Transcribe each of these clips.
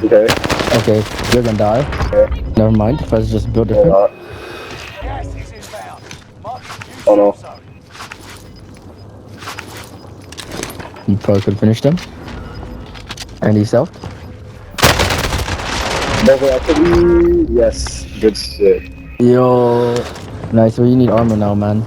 Okay. Okay, you're gonna die. Okay. Never mind. Let's just build different. Gas is inbound. Marking new Oh no. safe zone. You probably could finish them. And he's out. Mobile activity. Yes. Good shit. Yo. Nice. Well, you need armor now, man.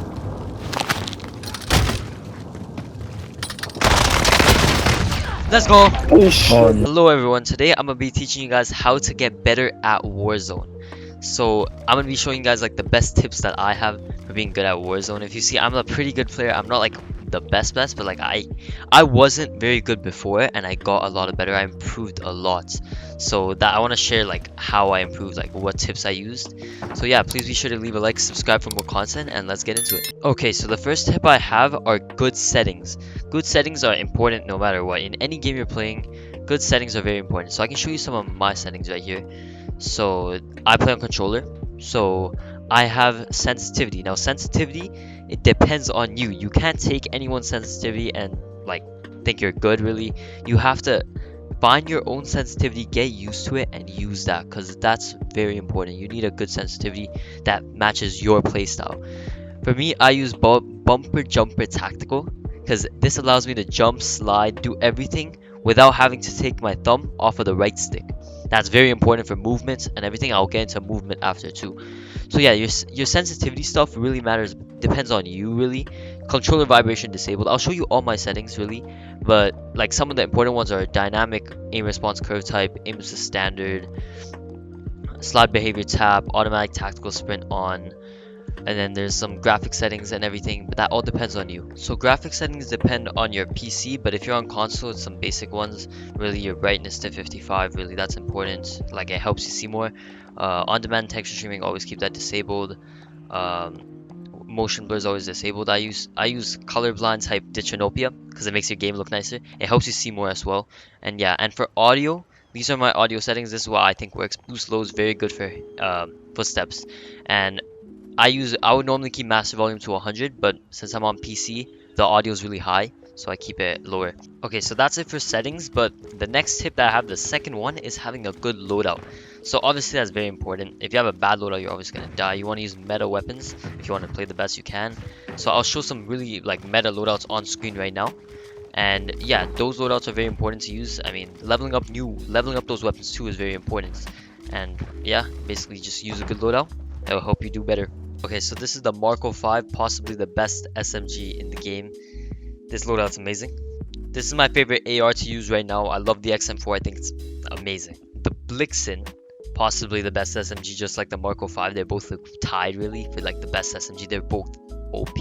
Let's go! Oh shit. Oh, no. Hello everyone, today I'm gonna be teaching you guys how to get better at Warzone. So I'm gonna be showing you guys like the best tips that I have for being good at Warzone. If you see, I'm a pretty good player. I'm not like the best, but like I wasn't very good before and I got a lot better. I improved a lot. So that I want to share like how I improved, like what tips I used. So yeah, please be sure to leave a like, subscribe for more content, and let's get into it. Okay, so the first tip I have are good settings. Good settings are important no matter what. In any game you're playing, good settings are very important. So I can show you some of my settings right here. So I play on controller. So I have sensitivity. Now sensitivity, it depends on you. You can't take anyone's sensitivity and like think you're good really. You have to find your own sensitivity, get used to it, and use that because that's very important. You need a good sensitivity that matches your playstyle. For me, I use bumper jumper tactical because this allows me to jump, slide, do everything without having to take my thumb off of the right stick. That's very important for movement and everything. I'll get into movement after too. So yeah, your sensitivity stuff really matters. Depends on you really. Controller vibration disabled. I'll show you all my settings really, but like some of the important ones are dynamic aim response curve type, aim assist standard, slide behavior tap, automatic tactical sprint on, and then there's some graphic settings and everything, but that all depends on you. So graphic settings depend on your PC, but if you're on console, it's some basic ones. Really, your brightness to 55, really that's important. Like it helps you see more. On-demand texture streaming, always keep that disabled. Motion blur is always disabled. I use colorblind type Ditronopia because it makes your game look nicer. It helps you see more as well. And yeah, and for audio, these are my audio settings. This is what I think works. Boost low is very good for footsteps, and I would normally keep master volume to 100, but since I'm on PC, the audio is really high, so I keep it lower. Okay, so that's it for settings, but the next tip that I have, the second one, is having a good loadout. So obviously that's very important. If you have a bad loadout, you're always gonna die. You want to use meta weapons if you want to play the best you can. So I'll show some really like meta loadouts on screen right now. And yeah, those loadouts are very important to use. I mean, leveling up those weapons too is very important. And yeah, basically just use a good loadout. That will help you do better. Okay, so this is the Marco 5, possibly the best SMG in the game. This loadout's amazing. This is my favorite AR to use right now. I love the XM4, I think it's amazing. The Blixen, possibly the best SMG, just like the Marco 5. They're both tied really for like the best SMG. They're both OP.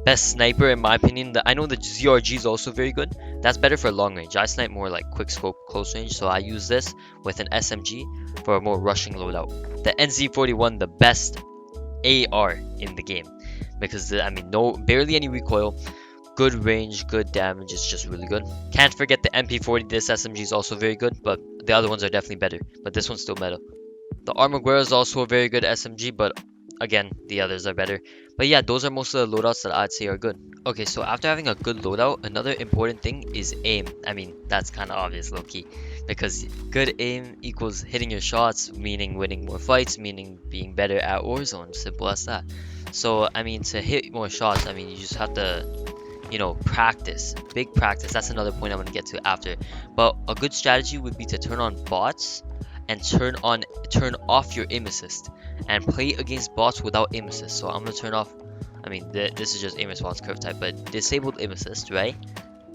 Best sniper in my opinion, I know the ZRG is also very good. That's better for long range. I snipe more like quick scope, close range, so I use this with an SMG for a more rushing loadout. The NZ41, the best AR in the game because I mean barely any recoil, good range, good damage. It's just really good. Can't forget the MP40. This SMG is also very good, but the other ones are definitely better, but this one's still meta. The Armaguerra is also a very good SMG, but again the others are better. But yeah, those are most of the loadouts that I'd say are good. Okay, so after having a good loadout, another important thing is aim. I mean, that's kind of obvious, low-key, because good aim equals hitting your shots, meaning winning more fights, meaning being better at Warzone. Simple as that. So I mean, to hit more shots, I mean, you just have to, you know, practice. Big practice. That's another point I'm going to get to after. But a good strategy would be to turn on bots and turn off your aim assist and play against bots without aim assist. So I'm going to turn off, I mean, this is just aim response curve type, but disabled aim assist, right?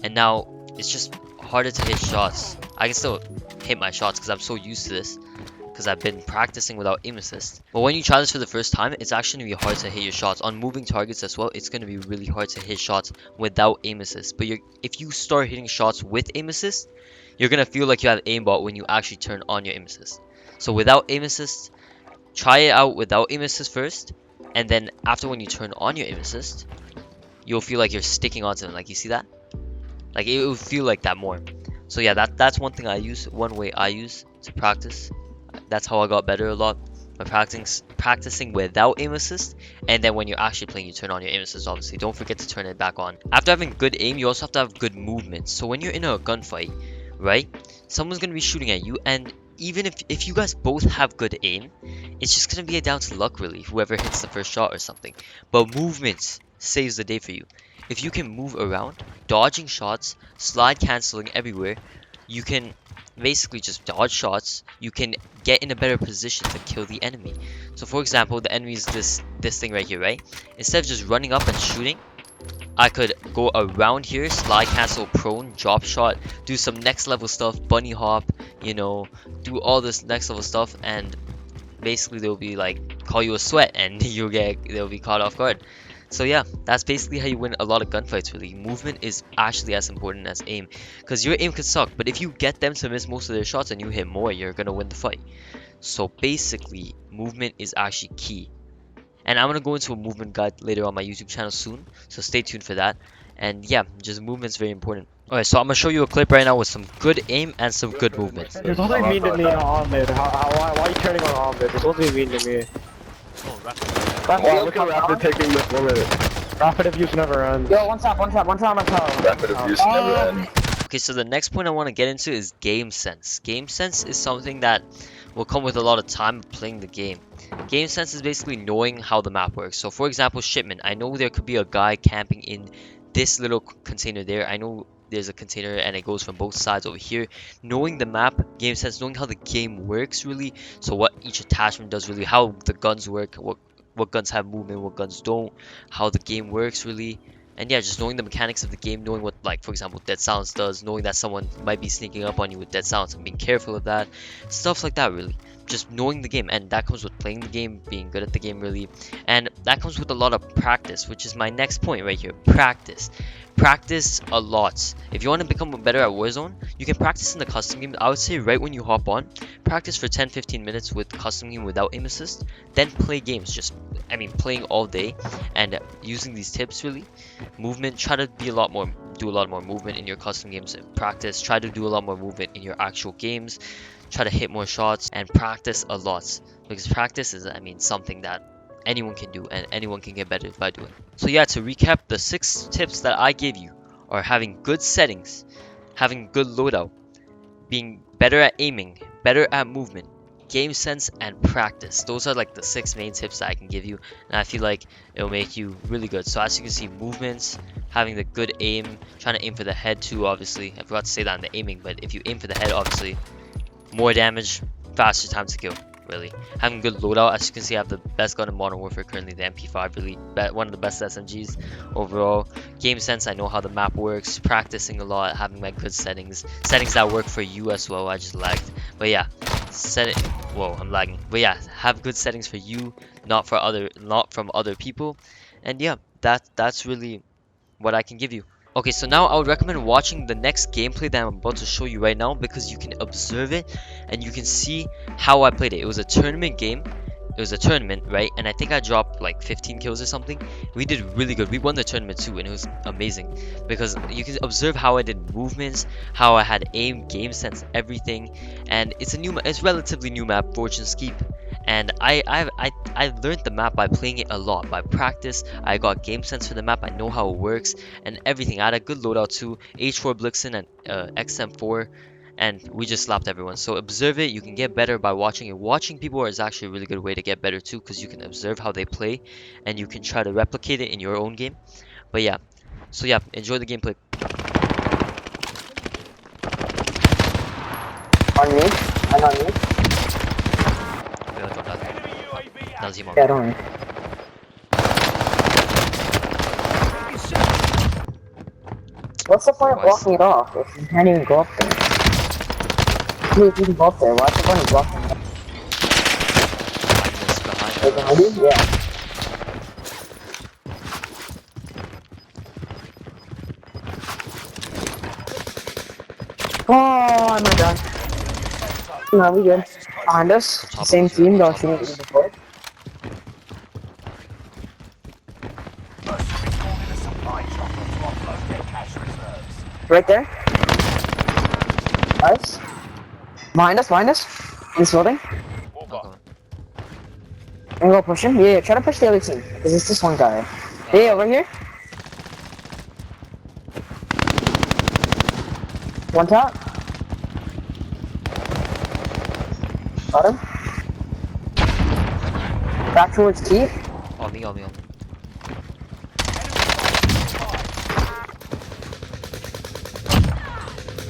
And now it's just harder to hit shots. I can still hit my shots because I'm so used to this, because I've been practicing without aim assist. But when you try this for the first time, it's actually going to be hard to hit your shots. On moving targets as well, it's going to be really hard to hit shots without aim assist. But if you start hitting shots with aim assist, you're going to feel like you have aimbot when you actually turn on your aim assist. So without aim assist, try it out without aim assist first, and then after when you turn on your aim assist, you'll feel like you're sticking onto them. Like, you see that? Like, it will feel like that more. So yeah, that's one thing I use, one way I use to practice. That's how I got better a lot, by practicing without aim assist. And then when you're actually playing, you turn on your aim assist. Obviously, don't forget to turn it back on. After having good aim, you also have to have good movement. So when you're in a gunfight, right, someone's gonna be shooting at you, and even if you guys both have good aim, it's just gonna be down to luck really, whoever hits the first shot or something. But movements saves the day for you. If you can move around, dodging shots, slide canceling everywhere, you can basically just dodge shots. You can get in a better position to kill the enemy. So for example, the enemy is this thing right here, right? Instead of just running up and shooting, I could go around here, slide cancel, prone, drop shot, do some next level stuff, bunny hop, you know, do all this next level stuff, and basically they'll be like, call you a sweat, and they'll be caught off guard. So yeah, that's basically how you win a lot of gunfights really. Movement is actually as important as aim, because your aim could suck, but if you get them to miss most of their shots and you hit more, you're gonna win the fight. So basically, movement is actually key. And I'm gonna go into a movement guide later on my YouTube channel soon, so stay tuned for that. And yeah, just movement's very important. Alright, so I'm gonna show you a clip right now with some good aim and some good movement. You're supposed to be mean to me on mid. Why are you turning on mid? You're supposed to be mean to me. Oh, Rapid, look at Rapid taking this bullet. Rapid abuse never ends. Yo, one tap on top. Rapid abuse never ends. Okay, so the next point I want to get into is game sense. Game sense is something that will come with a lot of time playing the game. Game sense is basically knowing how the map works. So for example, shipment. I know there could be a guy camping in this little container there. I know there's a container and it goes from both sides over here. Knowing the map, game sense, knowing how the game works really. So what each attachment does really, how the guns work, what guns have movement, what guns don't, how the game works really. And yeah, just knowing the mechanics of the game, knowing what, like, for example, dead silence does, knowing that someone might be sneaking up on you with dead silence and being careful of that, stuff like that really. Just knowing the game, and that comes with playing the game, being good at the game really, and that comes with a lot of practice, which is my next point right here. Practice. Practice a lot. If you want to become better at Warzone, you can practice in the custom game. I would say right when you hop on, practice for 10-15 minutes with custom game without aim assist, then play games. Just, I mean, playing all day and using these tips really. Movement, try to be do a lot more movement in your custom games. Practice, try to do a lot more movement in your actual games. Try to hit more shots and practice a lot, because practice is, I mean, something that anyone can do and anyone can get better by doing. So yeah, to recap, the 6 tips that I gave you are having good settings, having good loadout, being better at aiming, better at movement, game sense, and practice. Those are like the 6 main tips that I can give you, and I feel like it'll make you really good. So as you can see, movements, having the good aim, trying to aim for the head too, obviously. I forgot to say that in the aiming, but if you aim for the head, obviously, more damage, faster time to kill, really. Having good loadout, as you can see, I have the best gun in Modern Warfare currently, the MP5, really. One of the best SMGs overall. Game sense, I know how the map works. Practicing a lot, having my good settings. Settings that work for you as well. I just lagged. But yeah, whoa, I'm lagging. But yeah, have good settings for you, not from other people. And yeah, that's really what I can give you. Okay, so now I would recommend watching the next gameplay that I'm about to show you right now, because you can observe it and you can see how I played it. It was a tournament game. It was a tournament, right? And I think I dropped like 15 kills or something. We did really good. We won the tournament too, and it was amazing because you can observe how I did movements, how I had aim, game sense, everything. And it's relatively new map, Fortune's Keep. And I learned the map by playing it a lot, by practice. I got game sense for the map. I know how it works and everything. I had a good loadout too, H4 Blixen and XM4, and we just slapped everyone. So observe it. You can get better by watching it. Watching people is actually a really good way to get better too, because you can observe how they play and you can try to replicate it in your own game. But yeah, so yeah, enjoy the gameplay. On me? And on me? Yeah, don't worry. What's the point of blocking it off if you can't even go up there? Please, you can go up there. What's the point of blocking it off? Like, behind you? Yeah. Oh, I'm not done. No, we good. Behind us, same team, don't see it before. Right there. Nice. Behind us. In this building. And go push him. Yeah, try to push the other team. Because it's this one guy. Yeah, over here. One top. Got him. Back towards Keith. On me, on me, on me.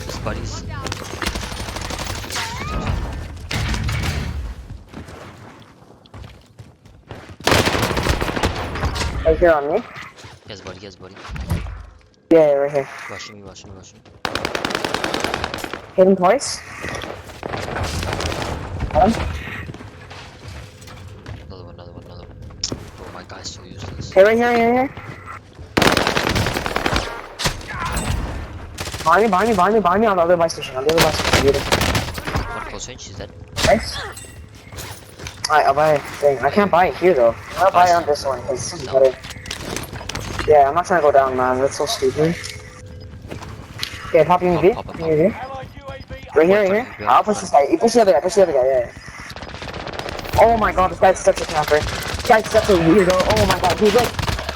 His buddies. Right here on me. Yes, buddy, yes, buddy. Yeah, right here. Rushing me, rushing me, rushing me. Hit him twice. Got him. Another one, another one, another one. Oh, my guy's so useless. Hey, right here, right here. Behind me on the other buy station. On the other buy station. Get him. One close range, she's dead. Nice. Alright, I'll buy a thing. I can't buy it here though. I'll buy it on this one because it's better. Yeah, I'm not trying to go down, man. That's so stupid. Okay, pop UAV. Pop, pop, pop. Here. Allied UAV Right here, right here. I'll push this guy. You push the other guy. Push the other guy. Yeah. Oh my god, this guy's such a camper. This guy's such a weirdo. Oh my god,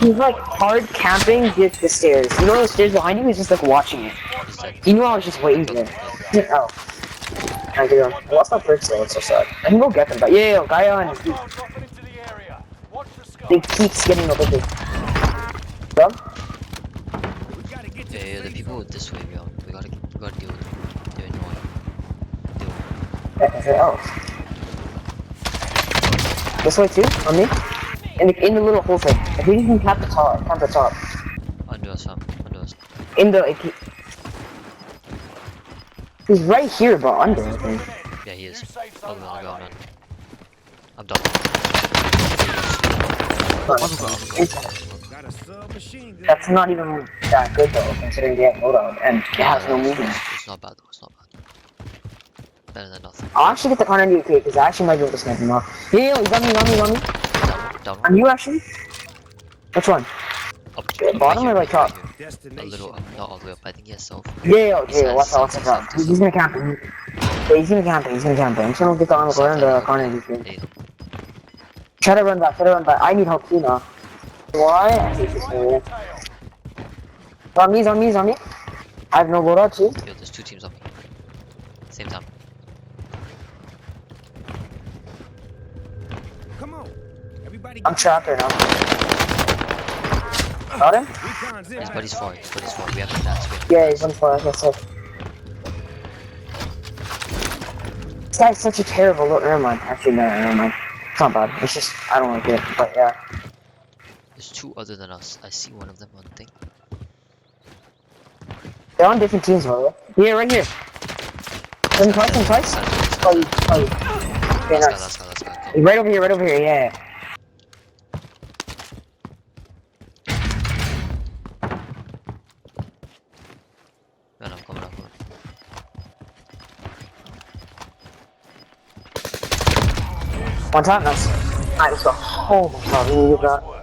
he's like hard camping the stairs. You know those stairs behind you? He's just like watching it. He's dead. He knew I was just waiting there. Oh. I do. I lost my perks though. It's so sad. I can go get them, but yeah, guy on. Hostiles dropping into the area. Watch the sky. He keeps getting over there. Done? Yeah, the people this way, bro. We gotta deal with them. They're annoying. Oh. This way too? On me? In the little hole thing. If we can cap the top. Under us, under us. In the he's right here, but under I think. Yeah, he is. New safe Oh, zone no, no, no. highlighted. I'm done. That's not even that good though, considering they have loadout and it has no movement. It's not bad though, it's not bad. Better than nothing. I'll actually get the corner UK because I actually might be able to snipe him off. Yeah, he's on me. Down On you actually? Which one? up, Bottom or like top? here. A little up, not all the way up. I think yes, so. Yeah, He's watch out. He's gonna camp him. Yeah, he's gonna camp him. I'm just gonna get the armor corner and the corner UK. There you go. Try to run back. I need help too now. Why? I hate this area. On me. I have no loadout too. Yo, there's two teams on me. Same time. Come on, everybody. I'm trapped right now. Got him? His buddy's far, We have to dance. Yeah, he's on fire. That's it. This guy's such a terrible look. Never mind. Actually, no, never mind. It's not bad. It's just, I don't like it. But yeah. There's two other than us. I see one of them on the thing. They're on different teams, bro. Yeah, right here. Him twice. Oh, you. Okay, nice. Let's go. He's right over here, yeah. Man, I'm coming. One time, nice. Alright, let's go. Oh my god, we need that.